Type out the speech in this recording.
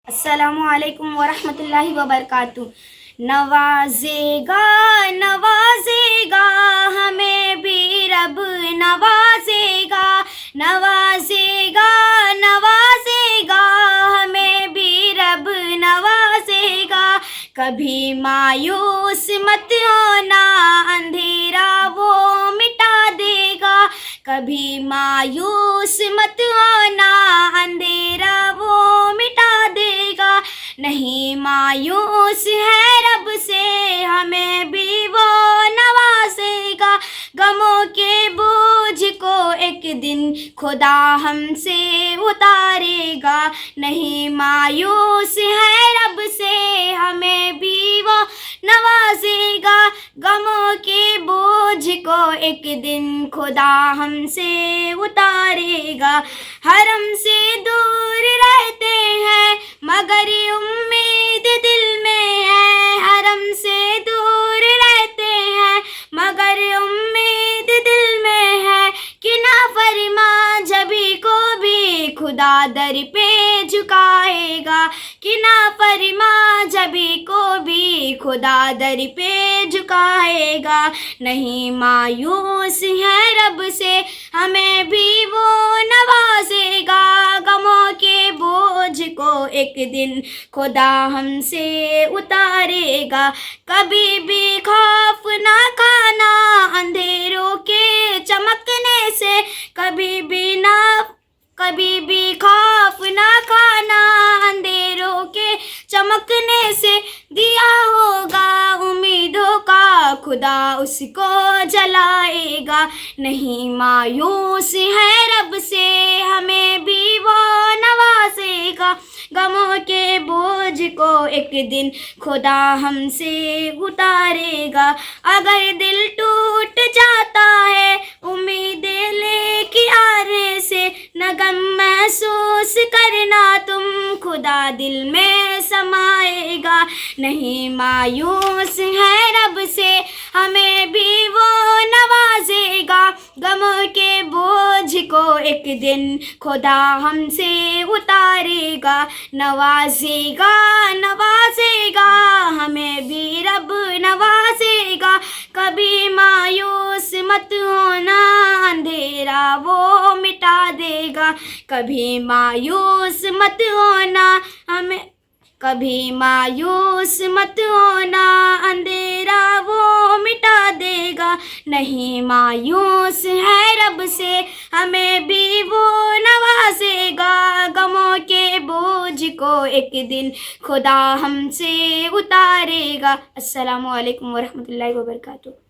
السلام علیکم ورحمۃ اللہ وبرکاتہ۔ نوازے گا نوازے گا ہمیں بھی رب نوازے گا، نوازے گا نوازے گا ہمیں بھی رب نوازے گا۔ کبھی مایوس مت ہونا، اندھیرا وہ مٹا دے گا۔ کبھی مایوس مت ہونا، اندھیرا وہ مٹا دے گا۔ نہیں مایوس ہے رب سے، ہمیں بھی وہ نوازے گا۔ غموں کے بوجھ کو ایک دن خدا ہم سے اتارے گا۔ نہیں مایوس ہے رب سے، ہمیں بھی وہ نوازے گا۔ غموں کے بوجھ کو ایک دن خدا ہم سے اتارے گا۔ حرم سے دور رہتے ہیں مگر امید دل میں ہے، حرم سے دور رہتے ہیں مگر امید دل میں ہے۔ کہ نافرمان جبھی کو بھی خدا در پہ جھکائے گا، کہ نافرمان جبھی کو بھی خدا در پہ جھکائے گا۔ نہیں مایوس ہے رب سے، ہمیں بھی وہ نوازے گا۔ غموں کے بوجھ کو ایک دن خدا ہم سے اتارے گا۔ کبھی بھی خوف نہ کھانا اندھیروں کے چمکنے سے، کبھی بھی خوف نہ کھانا اندھیروں کے چمکنے سے۔ دیا ہوگا امیدوں کا خدا اس کو جلائے گا۔ نہیں مایوس ہے رب سے، ہمیں بھی وہ نوازے گا۔ غموں کے بوجھ کو ایک دن خدا ہم سے اتارے گا۔ اگر دل ٹوٹ جاتا ہے امیدیں لے کے آرے سے، نہ غم محسوس کرنا تم، خدا دل میں سمائے گا۔ نہیں مایوس ہے رب سے، ہمیں بھی وہ نوازے گا۔ غموں کے بوجھ کو ایک دن خدا ہم سے اتارے گا۔ نوازے گا نوازے گا ہمیں بھی رب نوازے گا۔ کبھی مایوس مت ہونا، اندھیرا وہ مٹا دے گا۔ کبھی مایوس مت ہونا، کبھی مایوس مت ہونا، اندھیرا وہ مٹا دے گا۔ نہیں مایوس ہے رب سے، ہمیں بھی وہ نوازے گا۔ غموں کے بوجھ کو ایک دن خدا ہم سے اتارے گا۔ السلام علیکم ورحمۃ اللہ وبرکاتہ۔